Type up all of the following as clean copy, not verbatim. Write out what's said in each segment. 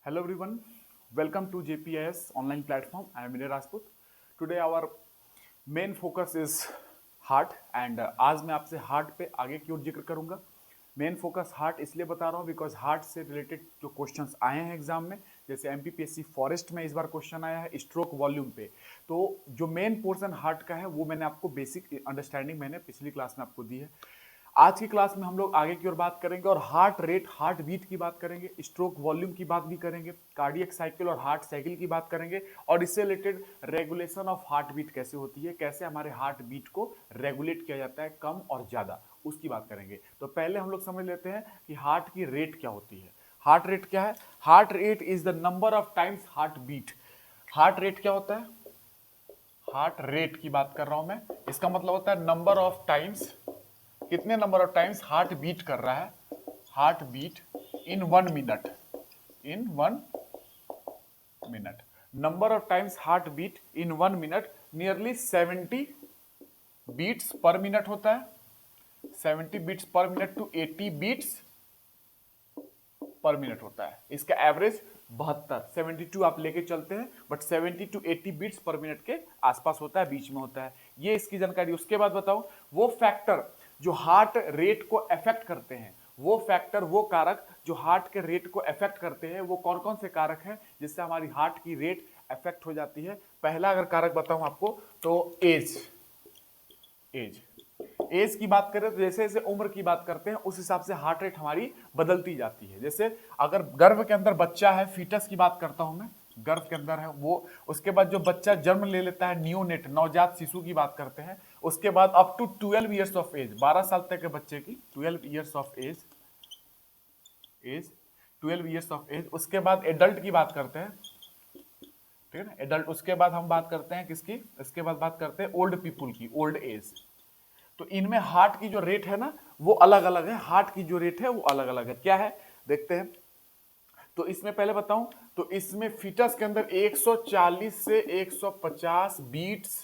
Hello everyone, welcome to JPIS online platform. I am Vinay Rajput. Today our main focus is heart and आज मैं आपसे heart पे आगे की ओर जिक्र करूंगा. मेन फोकस हार्ट इसलिए बता रहा हूँ बिकॉज हार्ट से रिलेटेड जो क्वेश्चंस आए हैं एग्जाम में, जैसे एमपीपीएससी फॉरेस्ट में इस बार क्वेश्चन आया है स्ट्रोक वॉल्यूम पे. तो जो मेन पोर्शन हार्ट का है वो मैंने आपको बेसिक अंडरस्टैंडिंग मैंने पिछली क्लास में आपको दी है. आज की क्लास में हम लोग आगे की ओर बात करेंगे और हार्ट रेट हार्ट बीट की बात करेंगे, स्ट्रोक वॉल्यूम की बात भी करेंगे, कार्डियक साइकिल और हार्ट साइकिल की बात करेंगे और इससे related regulation of heart beat कैसे होती है, कैसे हमारे हार्ट बीट को रेगुलेट किया जाता है कम और ज्यादा, उसकी बात करेंगे. तो पहले हम लोग समझ लेते हैं कि हार्ट की रेट क्या होती है. हार्ट रेट क्या है? Heart rate is the number of times heart beat. Heart rate क्या होता है? हार्ट रेट की बात कर रहा हूं मैं. इसका मतलब होता है नंबर ऑफ टाइम्स, कितने number of times heart beat कर रहा है, heart beat in 1 minute, in 1 minute. Number of times heart beat in 1 minute nearly 70 beats per minute होता है. 70 beats per minute to 80 beats per minute होता है. इसका average 72, 72 आप लेके चलते हैं but 70 to 80 beats per minute के आसपास होता है, बीच में होता है. ये इसकी जानकारी. उसके बाद बताओ वो फैक्टर जो हार्ट रेट को अफेक्ट करते हैं, वो फैक्टर, वो कारक जो हार्ट के रेट को अफेक्ट करते हैं, वो कौन कौन से कारक हैं जिससे हमारी हार्ट की रेट अफेक्ट हो जाती है. पहला अगर कारक बताऊं आपको तो एज. एज एज की बात करें तो जैसे जैसे उम्र की बात करते हैं उस हिसाब से हार्ट रेट हमारी बदलती जाती है. जैसे अगर गर्भ के अंदर बच्चा है, फीटस की बात करता हूं मैं, गर्भ के अंदर है वो, उसके बाद जो बच्चा जन्म ले लेता है, नियोनेट नवजात शिशु की बात करते हैं, उसके बाद up to 12 years of age, 12 साल तक के बच्चे की 12 years of age, age 12 years of age. उसके बाद एडल्ट की बात करते हैं, ठीक है ना, एडल्ट. उसके बाद हम बात करते हैं किसकी, इसके बाद बात करते हैं ओल्ड पीपुल की, ओल्ड एज. तो इनमें हार्ट की जो रेट है ना वो अलग अलग है. हार्ट की जो रेट है वो अलग अलग है. क्या है देखते हैं. तो इसमें पहले बताऊं तो इसमें फीटस के अंदर 140 से 150 beats,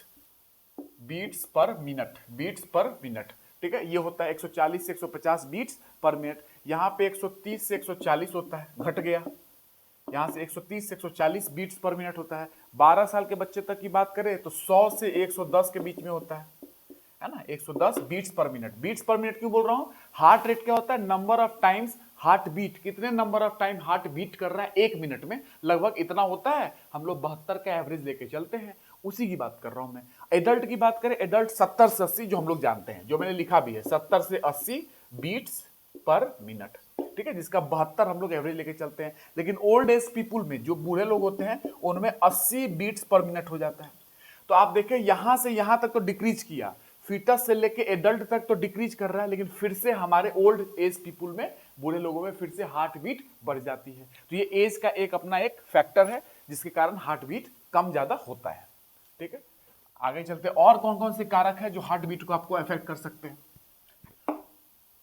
beats per minute, beats per minute, ठीक है. ये होता है 140 से 150 बीट्स पर मिनट. यहां पे 130 से 140 होता है, घट गया. यहां से 130 से 140 बीट्स पर मिनट होता है. 12 साल के बच्चे तक की बात करें तो 100 से 110 के बीच में होता है ना, 110 beats per minute. Beats per minute क्यों बोल रहा हूं? हार्ट रेट क्या होता है? Number of times heart beat. कितने number of time heart beat कर रहा है 1 मिनट में, लगभग इतना होता है. हम लोग 72 का एवरेज लेके चलते हैं, उसी की बात कर रहा हूं मैं. एडल्ट की बात करें, एडल्ट 70 से 80 जो हम लोग जानते हैं, जो मैंने लिखा भी है, 70 से 80 बीट्स पर मिनट, ठीक है, जिसका 72 हम लोग एवरेज लेके चलते हैं. लेकिन ओल्ड एज पीपुल में जो बूढ़े लोग होते हैं उनमें 80 बीट्स पर मिनट हो जाता है. तो आप देखें यहां से यहां तक तो डिक्रीज किया, फीटस से लेके एडल्ट तक तो डिक्रीज कर रहा है, लेकिन फिर से हमारे ओल्ड एज पीपुल में, बूढ़े लोगों में फिर से हार्ट बीट बढ़ जाती है. तो ये एज का एक अपना एक फैक्टर है जिसके कारण हार्ट बीट कम ज्यादा होता है, ठीक है. आगे चलते और कौन कौन से कारक है जो हार्ट बीट को आपको अफेक्ट कर सकते हैं.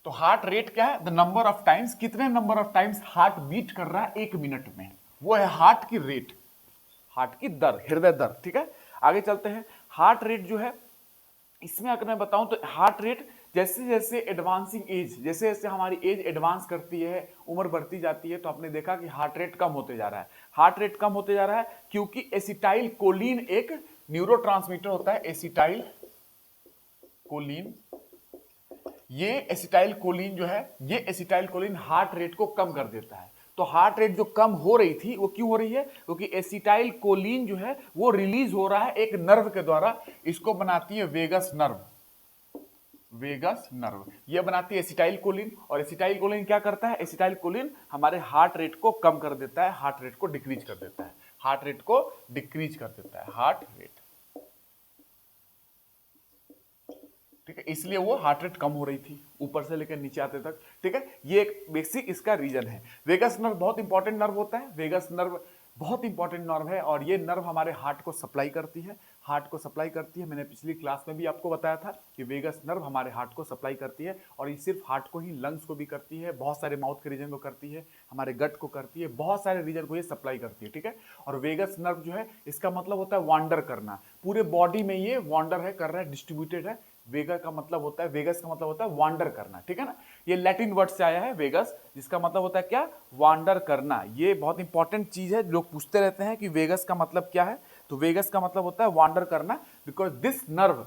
तो हार्ट रेट क्या है? द नंबर ऑफ टाइम्स, कितने number of times heart beat कर रहा है 1 मिनट में, वो है हार्ट की रेट, हार्ट की दर, हृदय दर, ठीक है. आगे चलते हैं. हार्ट रेट जो है इसमें अगर मैं बताऊं तो हार्ट रेट जैसे जैसे एडवांसिंग एज, जैसे जैसे हमारी एज एडवांस करती है, उम्र बढ़ती जाती है, तो आपने देखा कि हार्ट रेट कम होते जा रहा है. हार्ट रेट कम होते जा रहा है क्योंकि एसिटाइल कोलिन एक न्यूरोट्रांसमीटर होता है, एसिटाइल कोलिन. ये एसिटाइल कोलिन जो है, ये एसिटाइल कोलिन हार्ट रेट को कम कर देता है. तो हार्ट रेट जो कम हो रही थी वो क्यों हो रही है? क्योंकि एसिटाइल कोलिन जो है वो रिलीज हो रहा है एक नर्व के द्वारा. इसको बनाती है वेगस नर्व, वेगस नर्व ये बनाती है एसिटाइल कोलिन. और एसिटाइल कोलिन क्या करता है? एसिटाइल कोलिन हमारे हार्ट रेट को कम कर देता है, हार्ट रेट को डिक्रीज कर देता है, हार्ट रेट को डिक्रीज कर देता है, हार्ट रेट, ठीक है. इसलिए वो हार्ट रेट कम हो रही थी ऊपर से लेकर नीचे आते तक, ठीक है. ये एक बेसिक इसका रीजन है. वेगस नर्व बहुत इंपॉर्टेंट नर्व होता है, वेगस नर्व बहुत इंपॉर्टेंट नर्व है और ये नर्व हमारे हार्ट को सप्लाई करती है, हार्ट को सप्लाई करती है. मैंने पिछली क्लास में भी आपको बताया था कि वेगस नर्व हमारे हार्ट को सप्लाई करती है और ये सिर्फ हार्ट को ही, लंग्स को भी करती है, बहुत सारे माउथ के रीजन को करती है, हमारे गट को करती है, बहुत सारे रीजन को ये सप्लाई करती है, ठीक है. और वेगस नर्व जो है इसका मतलब होता है वांडर करना, पूरे बॉडी में ये वांडर है, कर रहा है, डिस्ट्रीब्यूटेड है, वेगा का मतलब होता है, वेगस का मतलब होता है वांडर करना, ठीक है ना। ये लैटिन वर्ड से आया है वेगस, जिसका मतलब होता है क्या, वांडर करना। ये बहुत इंपॉर्टेंट चीज है, लोग पूछते रहते हैं कि वेगस का मतलब क्या है। तो वेगस का मतलब होता है वांडर करना, because this nerve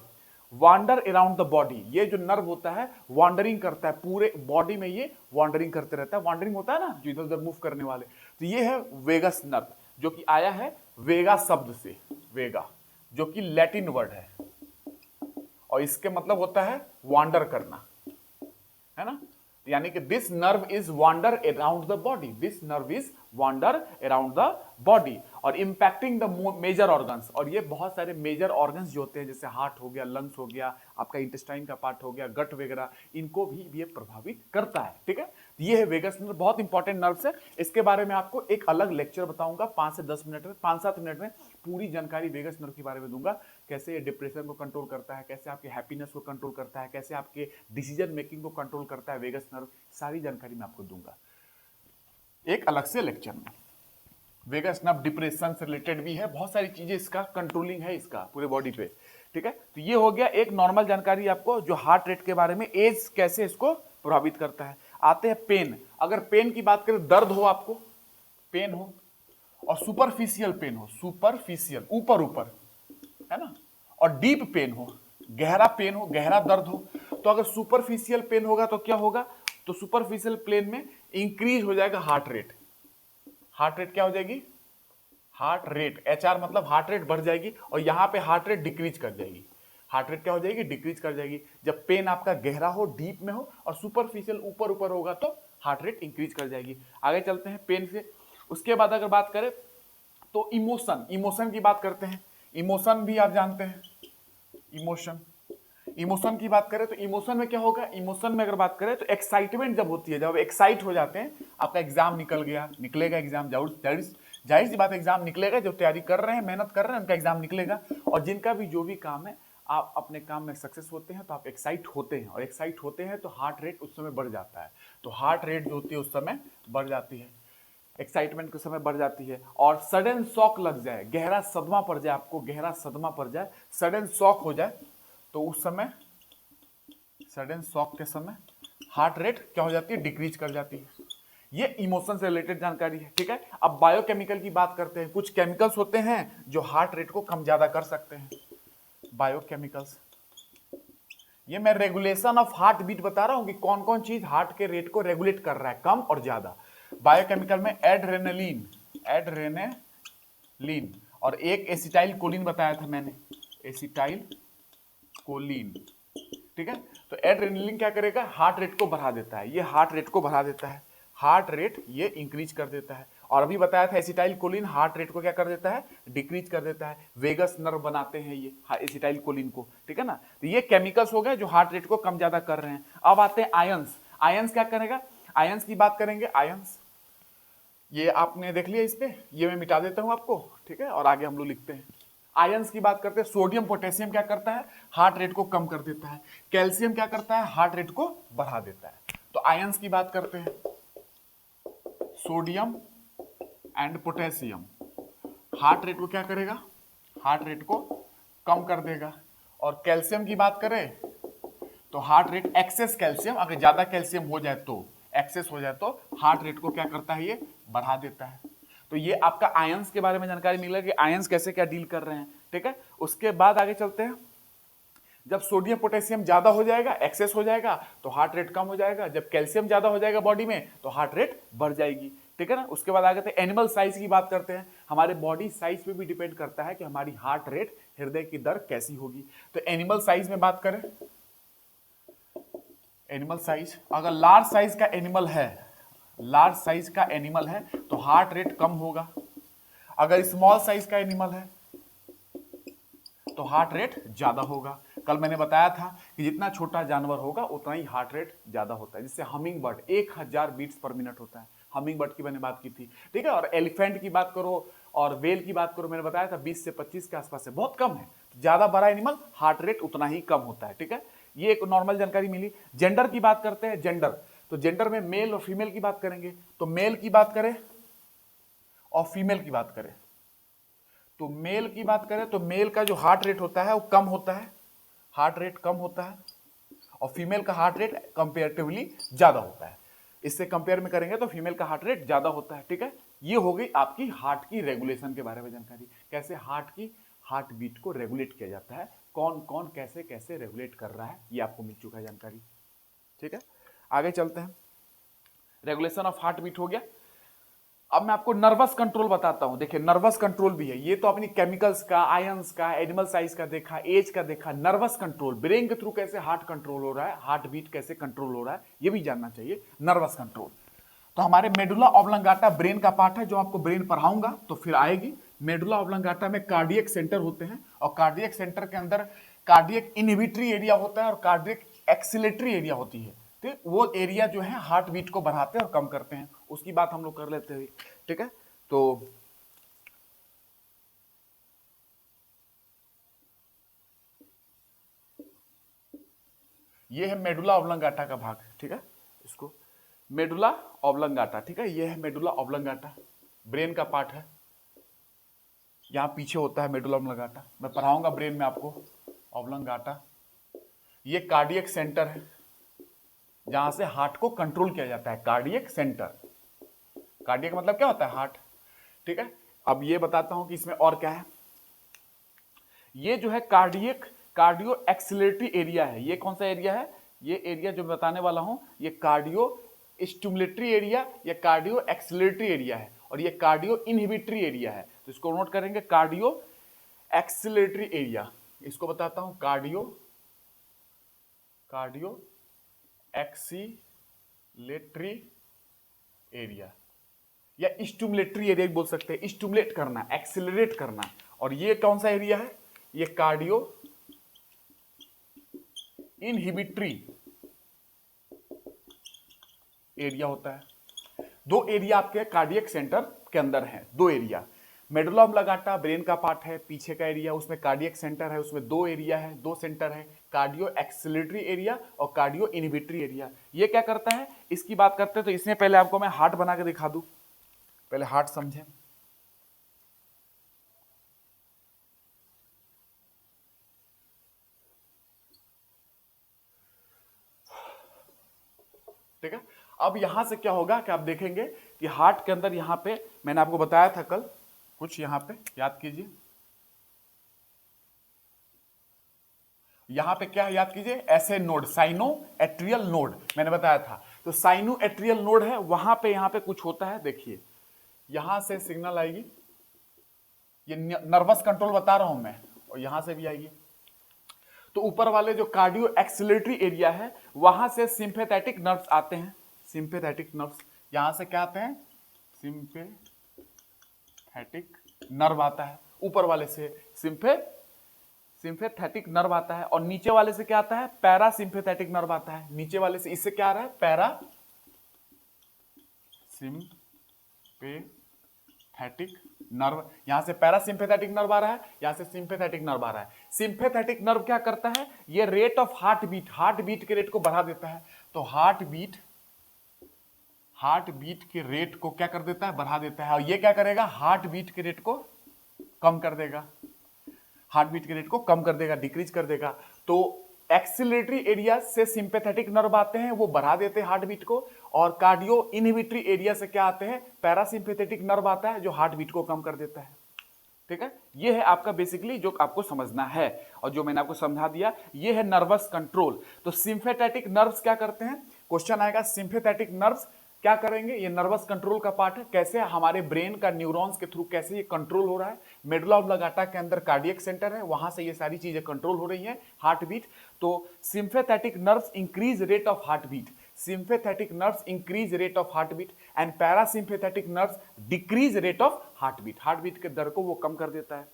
wander around the body. ये जो नर्व होता है वांडरिंग करता है पूरे बॉडी में, ये वांडरिंग करते रहता है। वांडरिंग होता है ना, जो इधर उधर मूव करने वाले, तो ये है वेगस नर्व, जो कि आया है वेगा शब्द से, वेगा जो कि लैटिन वर्ड है, और इसके मतलब होता है वांडर करना, है ना। यानी कि this nerve is wander around the body, this nerve is wander around the body, और इंपैक्टिंग द मेजर ऑर्गन्स। और ये बहुत सारे मेजर ऑर्गन्स जो होते हैं, जैसे हार्ट हो गया, लंग्स हो गया, आपका इंटेस्टाइन का पार्ट हो गया, गट वगैरह, इनको भी ये प्रभावित करता है, ठीक है। ये है वेगस नर्व, बहुत इंपॉर्टेंट नर्व है। इसके बारे में आपको एक अलग लेक्चर बताऊंगा 5 से 10 मिनट में, 5-7 मिनट में पूरी जानकारी वेगस नर्व के बारे में दूंगा। कैसे ये डिप्रेशन को कंट्रोल करता है, कैसे आपके हैप्पीनेस को कंट्रोल करता है, कैसे आपके डिसीजन मेकिंग को कंट्रोल करता है वेगस नर्व, सारी जानकारी मैं आपको दूंगा एक अलग से लेक्चर में। वेगस नर्व डिप्रेशन से रिलेटेड भी है, बहुत सारी चीजें इसका कंट्रोलिंग है इसका पूरे बॉडी पे, ठीक है। तो ये हो गया एक नॉर्मल जानकारी आपको, जो हार्ट रेट के बारे में, एज कैसे इसको प्रभावित करता है। आते हैं पेन। अगर पेन की बात करें, दर्द हो आपको, पेन हो, और सुपरफिशियल पेन हो, सुपरफिशियल ऊपर ऊपर, है ना, और डीप पेन हो, गहरा पेन हो, गहरा दर्द हो। तो अगर सुपरफिशियल पेन होगा तो क्या होगा, तो सुपरफिशियल प्लेन में इंक्रीज हो जाएगा हार्ट रेट। हार्ट रेट क्या हो जाएगी, हार्ट रेट, HR मतलब हार्ट रेट बढ़ जाएगी, और यहां पे हार्ट रेट डिक्रीज कर जाएगी। हार्ट रेट क्या हो जाएगी, डिक्रीज कर जाएगी। जब पेन आपका गहरा हो, डीप में हो, और सुपरफिशियल ऊपर ऊपर होगा तो हार्ट रेट इंक्रीज कर जाएगी। आगे चलते हैं पेन से। उसके बाद अगर बात करें तो इमोशन, इमोशन की बात करते हैं। इमोशन भी आप जानते हैं, इमोशन, इमोशन की बात करें तो इमोशन में क्या होगा, इमोशन में अगर बात करें तो एक्साइटमेंट जब होती है, जब एक्साइट हो जाते हैं, आपका एग्जाम निकल गया, निकलेगा एग्जाम, जाहिर सी बात एग्जाम निकलेगा, जो तैयारी कर रहे हैं, मेहनत कर रहे हैं, उनका एग्जाम निकलेगा। और जिनका भी जो भी काम है, आप अपने काम में सक्सेस होते हैं तो आप एक्साइट होते हैं, और एक्साइट होते हैं तो हार्ट रेट उस समय बढ़ जाता है। तो हार्ट रेट जो होती है उस समय बढ़ जाती है, एक्साइटमेंट के समय बढ़ जाती है। और सडन शॉक लग जाए, गहरा सदमा पड़ जाए, आपको गहरा सदमा पड़ जाए, सडन शॉक हो जाए, तो उस समय, सडन शॉक के समय हार्ट रेट क्या हो जाती है, डिक्रीज कर जाती है। ये इमोशन से रिलेटेड जानकारी है, ठीक है। अब बायोकेमिकल की बात करते हैं। कुछ केमिकल्स होते हैं जो हार्ट रेट को कम ज्यादा कर सकते हैं, बायोकेमिकल्स। ये मैं रेगुलेशन ऑफ हार्ट बीट बता रहा हूं कि कौन कौन चीज हार्ट के रेट को रेगुलेट कर रहा है, कम और ज्यादा। बायोकेमिकल में एड्रेनलिन, एड्रेनलिन, और एक एसिटाइल कोलिन बताया था मैंने, एसिटाइल कोलिन, ठीक है। तो एड्रेनलिन क्या करेगा, हार्ट रेट को बढ़ा देता है, ये हार्ट रेट को बढ़ा देता है, हार्ट रेट ये इंक्रीज कर देता है। और अभी बताया था एसिटाइल कोलिन हार्ट रेट को क्या कर देता है, डिक्रीज कर देता है। वेगस नर्व बनाते हैं ये एसिटाइल कोलिन को, ठीक है ना। तो ये केमिकल्स हो गए जो हार्ट रेट को कम ज्यादा कर रहे हैं। अब आते हैं आयंस। आयंस क्या करेगा, आयंस की बात करेंगे। आयंस ये आपने देख लिया, इस पे ये मैं मिटा देता हूं आपको, ठीक है, और आगे हम लोग लिखते हैं। आयंस की बात करते हैं। सोडियम पोटेशियम क्या करता है, हार्ट रेट को कम कर देता है। कैल्शियम क्या करता है, हार्ट रेट को बढ़ा देता है। तो आयंस की बात करते हैं, sodium and potassium heart rate को क्या करेगा, हार्ट रेट को कम कर देगा। और कैल्शियम की बात करें तो हार्ट रेट, एक्सेस कैल्शियम, अगर ज्यादा कैल्शियम हो जाए तो, एक्सेस हो जाए तो हार्ट रेट को क्या करता है, ये बढ़ा देता है। तो ये आपका आयंस के बारे में जानकारी मिल रही है कि आयंस कैसे क्या डील कर रहे हैं, ठीक है। उसके बाद आगे चलते हैं। जब सोडियम पोटेशियम ज्यादा हो जाएगा, एक्सेस हो जाएगा, तो हार्ट रेट कम हो जाएगा। जब कैल्शियम ज्यादा हो जाएगा बॉडी में तो हार्ट रेट बढ़ जाएगी, ठीक है ना। उसके बाद आगे एनिमल साइज की बात करते हैं। हमारे बॉडी साइज पे भी डिपेंड करता है कि हमारी हार्ट रेट, हृदय की दर कैसी होगी। तो एनिमल साइज में बात करें, एनिमल साइज, अगर लार्ज साइज का एनिमल है, लार्ज साइज का एनिमल है तो हार्ट रेट कम होगा। अगर स्मॉल साइज का एनिमल है तो हार्ट रेट ज्यादा होगा। कल मैंने बताया था कि जितना छोटा जानवर होगा उतना ही हार्ट रेट ज्यादा होता है। जिससे humming bird 1000 beats per minute होता है, हमिंग बर्ड की मैंने बात की थी, ठीक है। और एलिफेंट की बात करो और वेल की बात करो, मैंने बताया था 20 से 25 के आसपास है, बहुत कम है। ज्यादा बड़ा एनिमल हार्ट रेट उतना ही कम होता है, ठीक है। ये एक नॉर्मल जानकारी मिली। जेंडर की बात करते हैं। जेंडर, तो जेंडर में मेल और फीमेल की बात करेंगे। तो मेल की बात करें और फीमेल की बात करें, तो मेल की बात करें तो मेल का जो हार्ट रेट होता है वो कम होता है, हार्ट रेट कम होता है और फीमेल का हार्ट रेट कंपेरेटिवली ज्यादा होता है। इससे कंपेयर में करेंगे तो फीमेल का हार्ट रेट ज्यादा होता है। ठीक है, ये हो गई आपकी हार्ट की रेगुलेशन के बारे में जानकारी, कैसे हार्ट बीट को रेगुलेट किया जाता है, कौन कौन कैसे कैसे रेगुलेट कर रहा है, ये आपको मिल चुका है जानकारी। ठीक है, आगे चलते हैं। रेगुलेशन ऑफ हार्ट बीट हो गया। अब मैं आपको नर्वस कंट्रोल बताता हूं। देखिए नर्वस कंट्रोल भी है, ये तो अपनी केमिकल्स का, आयंस का, एनिमल साइज का देखा, एज का देखा। नर्वस कंट्रोल ब्रेन के थ्रू कैसे हार्ट कंट्रोल हो रहा है, हार्ट बीट कैसे कंट्रोल हो रहा है, ये भी जानना चाहिए। नर्वस कंट्रोल तो हमारे मेडुला ऑब्लंगाटा ब्रेन का पार्ट है, जो आपको ब्रेन पढ़ाऊंगा तो फिर आएगी। मेडुला ऑब्लंगाटा में कार्डियक सेंटर होते हैं और कार्डियक सेंटर के अंदर कार्डियक इनहिबिटरी एरिया होता है और कार्डियक एक्सिलेटरी एरिया होती है। ठीक, वो एरिया जो है हार्ट बीट को बढ़ाते हैं और कम करते हैं, उसकी बात हम लोग कर लेते हैं। ठीक है, तो ये है मेडुला ऑब्लंगाटा का भाग। ठीक है, इसको मेडुला ऑब्लंगाटा, ठीक है, ये है मेडुला ऑब्लंगाटा, ब्रेन का पार्ट है। यहां पीछे होता है मेडुला ऑब्लंगाटा, मैं पढ़ाऊंगा ब्रेन में आपको ऑब्लंगाटा। ये कार्डियक सेंटर है जहां से हार्ट को कंट्रोल किया जाता है, कार्डियक सेंटर। कार्डियक मतलब क्या होता है, हार्ट। ठीक है, अब ये बताता हूं कि इसमें और क्या है। ये जो है कार्डियो एक्सिलेटरी एरिया है। ये कौन सा एरिया है, ये एरिया जो बताने वाला हूं, ये कार्डियो स्टिमुलेटरी एरिया या कार्डियो एक्सिलेटरी एरिया है, और ये कार्डियो इनहिबिटरी एरिया है। तो इसको नोट करेंगे, कार्डियो एक्सिलेटरी एरिया, इसको बताता हूं कार्डियो एक्सिलेटरी एरिया या स्टिमुलेटरी एरिया बोल सकते हैं। स्टिमुलेट करना, एक्सिलरेट करना। और ये कौन सा एरिया है, ये कार्डियो इनहिबिटरी एरिया होता है। दो एरिया आपके कार्डियक सेंटर के अंदर है, दो एरिया। मेडुला ऑब्लंगाटा ब्रेन का पार्ट है, पीछे का एरिया, उसमें कार्डियक सेंटर है, उसमें दो एरिया है, दो सेंटर है, कार्डियो एक्सिलरेटरी एरिया और कार्डियो इनहिबिटरी एरिया। ये क्या करता है, इसकी बात करते हैं तो इसमें पहले आपको मैं हार्ट बना के दिखा दूं, पहले हार्ट समझें। ठीक है, अब यहां से क्या होगा कि आप देखेंगे कि हार्ट के अंदर यहां पे मैंने आपको बताया था कल कुछ, यहां पे याद कीजिए, यहां पे क्या है याद कीजिए, ऐसे नोड, साइनो एट्रियल नोड मैंने बताया था। तो साइनो एट्रियल नोड है, वहां पे यहां पे कुछ होता है। देखिए यहां से सिग्नल आएगी, ये नर्वस कंट्रोल बता रहा हूं मैं, और यहां से भी आएगी। तो ऊपर वाले जो कार्डियो एक्सिलरेटरी एरिया है, वहां से सिंपैथेटिक नर्व्स आते हैं। सिंपैथेटिक नर्व्स यहां से क्या आते हैं, सिंपैथेटिक नर्व आता है ऊपर वाले से, सिंपैथेटिक नर्व आता है। और नीचे वाले से क्या आता है, पैरासिम्पैथेटिक नर्व आता है। नीचे वाले से इससे क्या आ रहा है, पैरासिम्पैथेटिक नर्व। यहां से पैरासिम्पैथेटिक नर्व आ रहा है, यहां से सिंपैथेटिक नर्व आ रहा है। सिंपैथेटिक नर्व क्या करता है, ये रेट ऑफ हार्ट बीट के रेट को बढ़ा देता है। तो हार्ट बीट के रेट को क्या कर देता है, बढ़ा देता है। और ये क्या करेगा, हार्ट बीट के रेट को कम कर देगा, हार्ट बीट के रेट को कम कर देगा, डिक्रीज कर देगा। तो एक्सिलरेटरी एरिया से सिंपैथेटिक नर्व आते हैं, वो बढ़ा देते हैं हार्ट बीट को। और कार्डियो इनहिबिटरी एरिया से क्या आते हैं, पैरासिम्पैथेटिक नर्व आता है, जो हार्ट बीट को कम कर देता है। ठीक है, ये है आपका बेसिकली जो आपको समझना है, और जो मैंने आपको समझा दिया, ये है नर्वस कंट्रोल। तो सिंपैथेटिक नर्व्स क्या करते हैं, क्वेश्चन आएगा, सिंपैथेटिक नर्व्स क्या करेंगे, ये नर्वस कंट्रोल का पार्ट है। कैसे हमारे ब्रेन का न्यूरॉन्स के थ्रू कैसे ये कंट्रोल हो रहा है। मेडुला ऑब्लंगाटा के अंदर कार्डियक सेंटर है, वहां से ये सारी चीजें कंट्रोल हो रही हैं, हार्ट बीट। तो sympathetic nerves increase rate of heart beat, sympathetic nerves increase rate of heartbeat and parasympathetic nerves decrease rate of heartbeat, heartbeat के दर को वो कम कर देता है।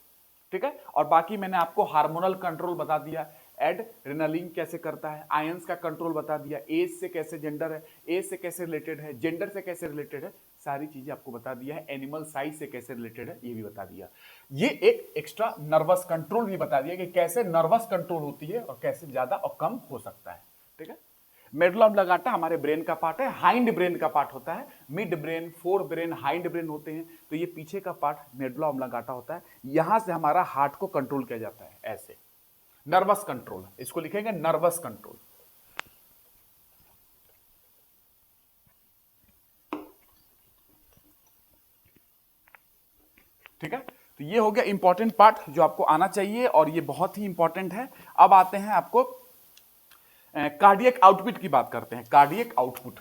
ठीक है, और बाकी मैंने आपको हार्मोनल कंट्रोल बता दिया, एड्रेनालिन कैसे करता है, आयंस का कंट्रोल बता दिया, एज से कैसे जेंडर है, एज से कैसे रिलेटेड है, जेंडर से कैसे रिलेटेड है, सारी चीजें आपको बता दिया है। एनिमल साइज से कैसे रिलेटेड है ये भी बता दिया। ये एक एक्स्ट्रा नर्वस कंट्रोल भी बता दिया कि कैसे नर्वस कंट्रोल होती है और कैसे ज्यादा और कम हो सकता है। ठीक है, मेडुला ऑब्लंगाटा हमारे ब्रेन का पार्ट है, हाइंड ब्रेन का पार्ट होता है। Mid brain, fore brain, hind brain होते हैं। तो ये पीछे का पार्ट मेडुला ऑब्लंगाटा होता है, यहां से हमारा हार्ट को कंट्रोल किया जाता है ऐसे। नर्वस कंट्रोल, इसको लिखेंगे नर्वस कंट्रोल। ठीक है, तो ये हो गया इंपॉर्टेंट पार्ट जो आपको आना चाहिए और ये बहुत ही इंपॉर्टेंट है। अब आते हैं आपको कार्डियक आउटपुट की बात करते हैं। कार्डियक आउटपुट,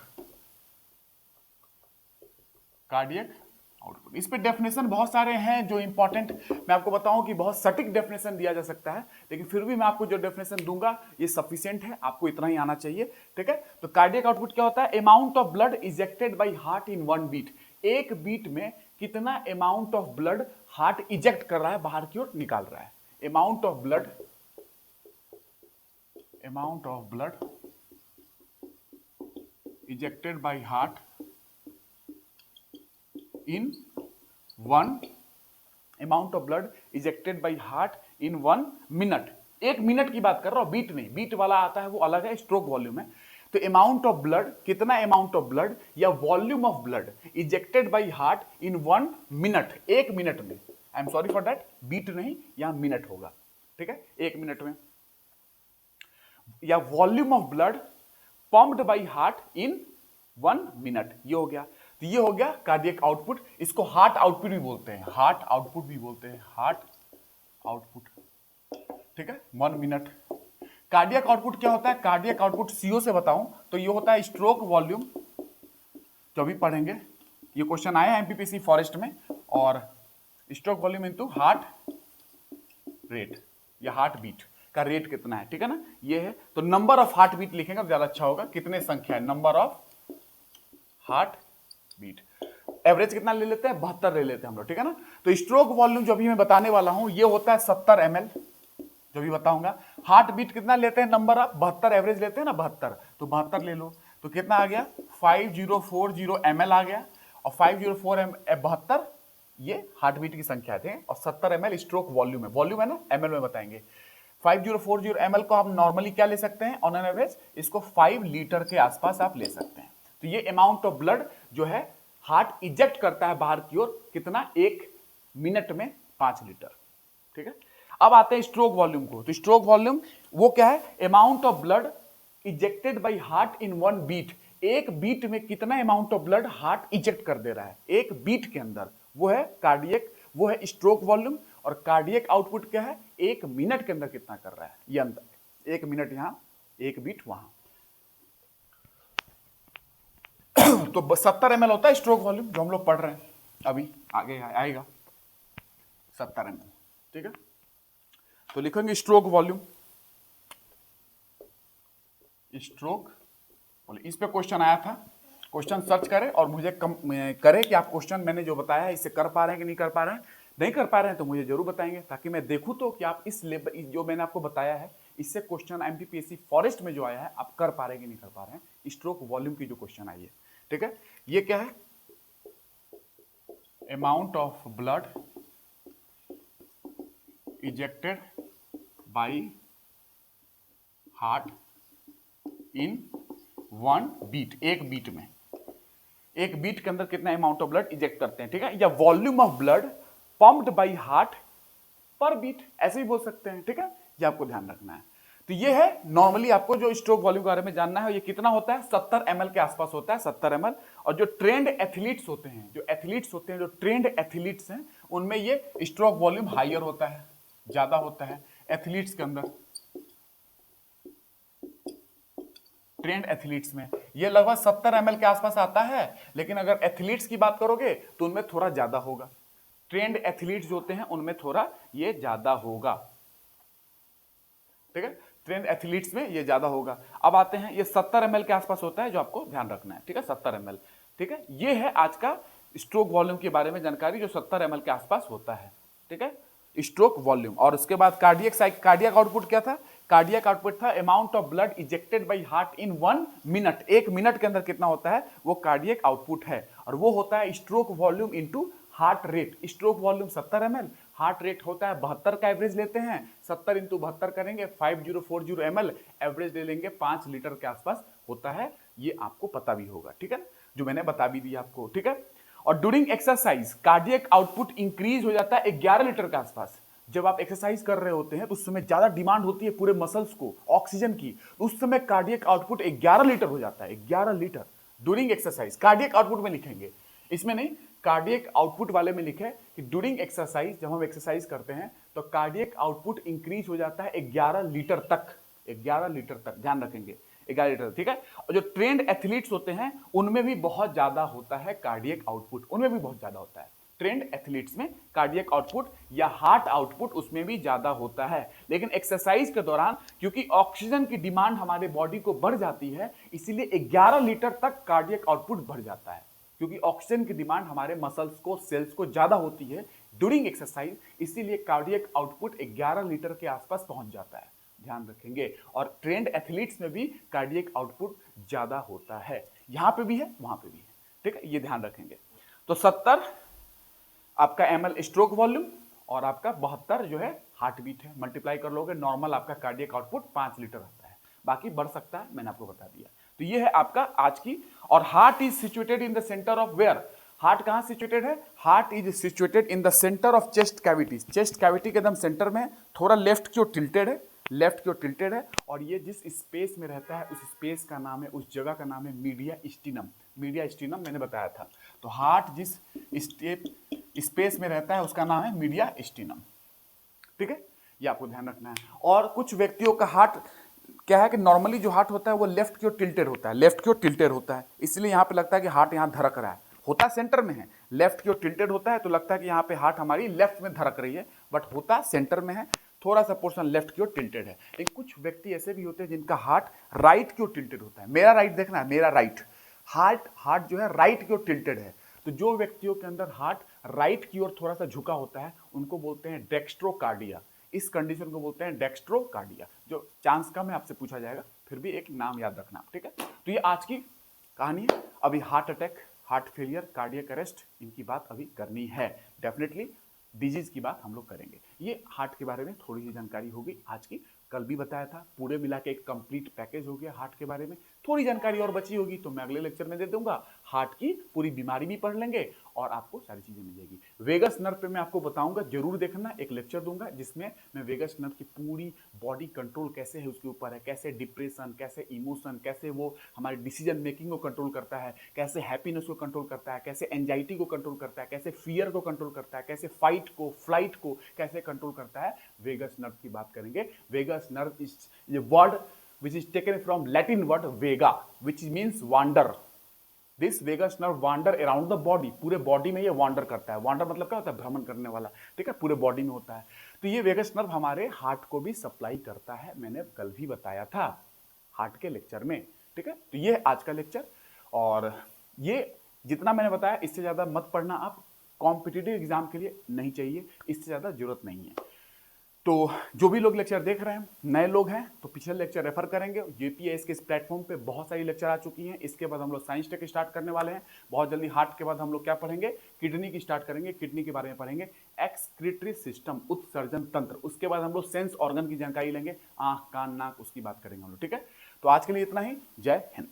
कार्डियक आउटपुट, इस पे डेफिनेशन बहुत सारे हैं जो इंपॉर्टेंट, मैं आपको बताऊं कि बहुत सटीक डेफिनेशन दिया जा सकता है, लेकिन फिर भी मैं आपको जो डेफिनेशन दूंगा ये सफिशिएंट है, आपको इतना ही आना चाहिए। ठीक है, तो कार्डियक आउटपुट क्या होता है? Amount of blood ejected by heart in one beat, एक बीट में कितना amount of blood heart eject कर रहा है, बाहर की ओर निकाल रहा है। Amount of blood, amount of blood ejected by heart in one, amount of blood ejected by heart in 1 minute. एक मिनट की बात कर रहा हूं, बीट नहीं, बीट वाला आता है वो अलग है, स्ट्रोक वॉल्यूम है। तो अमाउंट ऑफ ब्लड, कितना अमाउंट ऑफ ब्लड या volume of blood ejected by heart in 1 minute, एक मिनट में, I am sorry for that, beat नहीं, यहां मिनट होगा। ठीक है, एक मिनट में, या volume of blood pumped bye heart in 1 minute, ये हो गया। तो ये हो गया कार्डियक आउटपुट, इसको हार्ट आउटपुट भी बोलते हैं, हार्ट आउटपुट भी बोलते हैं, हार्ट आउटपुट। ठीक है, 1 मिनट। कार्डियक आउटपुट क्या होता है? कार्डियक आउटपुट सीओ से बताऊं तो ये होता है स्ट्रोक वॉल्यूम, जो अभी पढ़ेंगे, ये क्वेश्चन आया एमपीपीसी फॉरेस्ट में, और stroke volume into heart rate या हार्ट बीट का रेट कितना है। ठीक है ना, ये है। तो नंबर ऑफ हार्ट बीट लिखेंगे तो ज्यादा अच्छा होगा, कितने संख्या है, number of heart beat. Average कितना ले लेते हैं? 72 ले लेते हैं हम लोग। ठीक है ना, तो स्ट्रोक वॉल्यूम जो अभी मैं बताने वाला हूं ये होता है 70 ml, जो भी बताऊंगा। हार्ट बीट कितना लेते हैं? नंबर ऑफ 72, एवरेज लेते हैं ना 72, तो 72 ले लो, तो कितना आ गया? 5040 ml आ गया, और 504 72 ये हार्ट बीट की संख्या थे, और 70 ml स्ट्रोक वॉल्यूम है, वॉल्यूम है ना, ml में बताएंगे। 5040 ml को आप नॉर्मली क्या ले सकते हैं ऑन एन एवरेज? इसको 5 लीटर के आसपास आप ले सकते हैं। तो ये अमाउंट ऑफ ब्लड जो है हार्ट इजेक्ट करता है बाहर की ओर, कितना? एक मिनट में 5 लीटर। ठीक है, अब आते हैं स्ट्रोक वॉल्यूम को। तो स्ट्रोक वॉल्यूम वो क्या है? Amount of blood ejected by heart in 1 beat, एक बीट में कितना amount of blood heart eject कर दे रहा है एक बीट के अंदर, वो है कार्डियक, वो है स्ट्रोक वॉल्यूम। और कार्डियक आउटपुट क्या है? एक मिनट के अंदर कितना कर रहा है, ये अंतर, एक मिनट यहां, एक बीट वहां। तो 70 ml होता है स्ट्रोक वॉल्यूम, जो हम लोग पढ़ रहे हैं अभी, आगे आएगा 70 ml। ठीक है, तो लिखेंगे स्ट्रोक वॉल्यूम, स्ट्रोक वॉल्यूम। इस पे क्वेश्चन आया था, क्वेश्चन सर्च करें और मुझे करें कि आप क्वेश्चन मैंने जो बताया है इससे कर पा रहे हैं कि नहीं कर पा रहे हैं। नहीं कर पा रहे हैं तो मुझे जरूर बताएंगे, ताकि मैं देखूं तो कि आप इस लेवल, जो मैंने आपको बताया है इससे क्वेश्चन एमपीपीएससी फॉरेस्ट में जो आया है आप कर पा रहे हैं कि नहीं कर पा रहे हैं। स्ट्रोक वॉल्यूम की जो क्वेश्चन आई है, ठीक है, ये क्या है? Amount of blood ejected by heart in 1 beat, एक बीट में, एक बीट के अंदर कितना अमाउंट ऑफ ब्लड इजेक्ट करते हैं। ठीक है, या volume of blood pumped by heart पर बीट, ऐसे भी बोल सकते हैं। ठीक है, ये आपको ध्यान रखना है। तो ये है नॉर्मली आपको जो स्ट्रोक वॉल्यूम के बारे में जानना है, ये कितना होता है? 70 ml के आसपास होता है, 70 ml। और जो ट्रेंड एथलीट्स होते हैं, जो एथलीट्स होते हैं, जो ट्रेंड एथलीट्स हैं, उनमें ये स्ट्रोक वॉल्यूम हाइयर होता है, ज्यादा होता है एथलीट्स के अंदर। ट्रेंड एथलीट्स में ये लगभग 70 ml के आसपास आता है, लेकिन अगर एथलीट्स की बात करोगे तो उनमें थोड़ा ज्यादा होगा। ट्रेंड एथलीट्स जो होते हैं उनमें थोड़ा ये ज्यादा होगा। ठीक है, ट्रेंड एथलीट्स में ये ज्यादा होगा। अब आते हैं, ये 70 ml के आसपास होता है, जो आपको ध्यान रखना है। ठीक है, 70 ml। ठीक है, ये है आज का स्ट्रोक वॉल्यूम के बारे में जानकारी, जो 70 ml के आसपास होता है। ठीक है, स्ट्रोक वॉल्यूम। और उसके बाद कार्डियक आउटपुट क्या था? कार्डियक आउटपुट था amount of blood ejected by heart in 1 minute, एक मिनट के अंदर कितना होता है, वो कार्डियक आउटपुट है। और वो होता है stroke volume into heart rate. Stroke volume 70 ml, heart rate होता है 72 का, एवरेज लेते हैं, 70 इंटू 72 करेंगे 5040 ml, एवरेज ले लेंगे 5 लीटर के आसपास होता है। ये आपको पता भी होगा, ठीक है, जो मैंने बता भी दिया आपको। ठीक है, और during exercise cardiac output increase हो जाता है 11 लीटर के आसपास। जब आप एक्सरसाइज कर रहे होते हैं तो उस समय ज्यादा डिमांड होती है पूरे मसल्स को ऑक्सीजन की, तो उस समय कार्डियक आउटपुट 11 लीटर हो जाता है, 11 litre during exercise. Cardiac output में लिखेंगे, इसमें नहीं, कार्डियक आउटपुट वाले में लिखे कि ड्यूरिंग एक्सरसाइज, जब हम एक्सरसाइज करते हैं तो कार्डियक आउटपुट इंक्रीज हो जाता है 11 लीटर तक, 11 लीटर तक, ध्यान रखेंगे 11 लीटर, ठीक है। और जो ट्रेंड एथलीट्स होते हैं उनमें भी बहुत ज्यादा होता है कार्डियक आउटपुट, उनमें भी बहुत ज्यादा होता है ट्रेंड एथलीट्स में कार्डियक आउटपुट या हार्ट आउटपुट उसमें भी ज्यादा होता है। लेकिन एक्सरसाइज के दौरान क्योंकि ऑक्सीजन की डिमांड हमारे बॉडी को बढ़ जाती है, इसीलिए 11 लीटर तक कार्डियक आउटपुट बढ़ जाता है, क्योंकि ऑक्सीजन की डिमांड हमारे मसल्स को, सेल्स को ज्यादा होती है ड्यूरिंग एक्सरसाइज, इसीलिए कार्डियक आउटपुट 11 लीटर के आसपास पहुंच जाता है, ध्यान रखेंगे। और ट्रेंड एथलीट्स में भी कार्डियक आउटपुट ज्यादा होता है, यहां पे भी है वहां पे भी है, ठीक है, ये ध्यान रखेंगे। तो 70 आपका ml स्ट्रोक वॉल्यूम और आपका 72 जो है हार्ट बीट है, मल्टीप्लाई कर लोगे, नॉर्मल आपका कार्डियक आउटपुट 5 लीटर आता है, बाकी बढ़ सकता है, मैंने आपको बता दिया। तो ये है आपका आज की। और heart is situated in the centre of where, heart कहां सिचुएटेड है? Heart is situated in the centre of chest cavity, chest cavity के एकदम सेंटर में, थोड़ा लेफ्ट की ओर टिल्टेड है, लेफ्ट की ओर टिल्टेड है। और ये जिस स्पेस में रहता है उस स्पेस का नाम है, उस जगह का नाम है मीडिया स्टीनम, मीडिया स्टीनम मैंने बताया था। तो हार्ट जिस स्पेस में रहता है उसका नाम है मीडिया स्टीनम, ठीक है, ये आपको ध्यान रखना है। और कुछ व्यक्तियों का हार्ट क्या है कि नॉर्मली जो हार्ट होता है वो लेफ्ट की ओर टिल्टेड होता है, लेफ्ट की ओर टिल्टेड होता है, इसलिए यहाँ पे लगता है कि हार्ट यहाँ धड़क रहा है, होता सेंटर में है, लेफ्ट की ओर टिल्टेड होता है तो लगता है कि यहाँ पे हार्ट हमारी लेफ्ट में धड़क रही है, बट होता सेंटर में है, थोड़ा सा पोर्शन लेफ्ट की ओर टिल्टेड है। लेकिन कुछ व्यक्ति ऐसे भी होते हैं जिनका हार्ट राइट की ओर टिल्टेड होता है, मेरा राइट देखना है, मेरा राइट हार्ट जो है राइट की ओर टिल्टेड है। तो जो व्यक्तियों के अंदर हार्ट राइट की ओर थोड़ा सा झुका होता है उनको बोलते हैं डेक्स्ट्रोकार्डिया, इस कंडीशन को बोलते हैं डेक्स्ट्रोकार्डिया, जो चांस कम है आपसे पूछा जाएगा, फिर भी एक नाम याद रखना, ठीक है। तो ये आज की कहानी है। अभी heart attack, heart failure, cardiac arrest, इनकी बात अभी करनी है, डेफिनेटली डिजीज की बात हम लोग करेंगे। ये हार्ट के बारे में थोड़ी सी जानकारी होगी आज की, कल भी बताया था, पूरे मिला के एक कंप्लीट पैकेज हो गया हार्ट के बारे में। थोड़ी जानकारी और बची होगी तो मैं अगले लेक्चर में दे दूंगा, हार्ट की पूरी बीमारी भी पढ़ लेंगे और आपको सारी चीजें मिल जाएगी। वेगस नर्व पे मैं आपको बताऊंगा, जरूर देखना, एक लेक्चर दूंगा जिसमें मैं वेगस नर्व की पूरी बॉडी कंट्रोल कैसे है उसके ऊपर है, कैसे डिप्रेशन, कैसे इमोशन, कैसे वो हमारी डिसीजन मेकिंग को कंट्रोल करता है, कैसे हैप्पीनेस को कंट्रोल करता है, कैसे एंजाइटी को कंट्रोल करता है, कैसे फियर को कंट्रोल करता है, कैसे फाइट को, फ्लाइट को कैसे कंट्रोल करता है, वेगस नर्व की बात करेंगे। Vagus nerve is a word which is taken from Latin word vega, which means wander. This vagus nerve wander around the body, पूरे बॉडी में ये वांडर करता है। वांडर मतलब क्या होता है? भ्रमण करने वाला, ठीक है, पूरे बॉडी में होता है। तो ये वेगस नर्व हमारे हार्ट को भी सप्लाई करता है, मैंने कल भी बताया था हार्ट के लेक्चर में, ठीक है। तो ये आज का लेक्चर, और ये जितना मैंने बताया इससे ज्यादा मत पढ़ना आप, कॉम्पिटिटिव एग्जाम के लिए नहीं चाहिए, इससे ज्यादा जरूरत नहीं है। तो जो भी लोग लेक्चर देख रहे हैं, नए लोग हैं तो पिछले लेक्चर रेफर करेंगे, यूपीएस के इस प्लेटफॉर्म पे बहुत सारी लेक्चर आ चुकी हैं। इसके बाद हम लोग साइंस टेक स्टार्ट करने वाले हैं बहुत जल्दी। हार्ट के बाद हम लोग क्या पढ़ेंगे? किडनी की स्टार्ट करेंगे, किडनी के बारे में पढ़ेंगे, एक्सक्रीटरी सिस्टम, उत्सर्जन तंत्र। उसके बाद हम लोग सेंस ऑर्गन की जानकारी लेंगे, आंख, कान, नाक, उसकी बात करेंगे हम लोग, ठीक है। तो आज के लिए इतना ही, जय हिंद।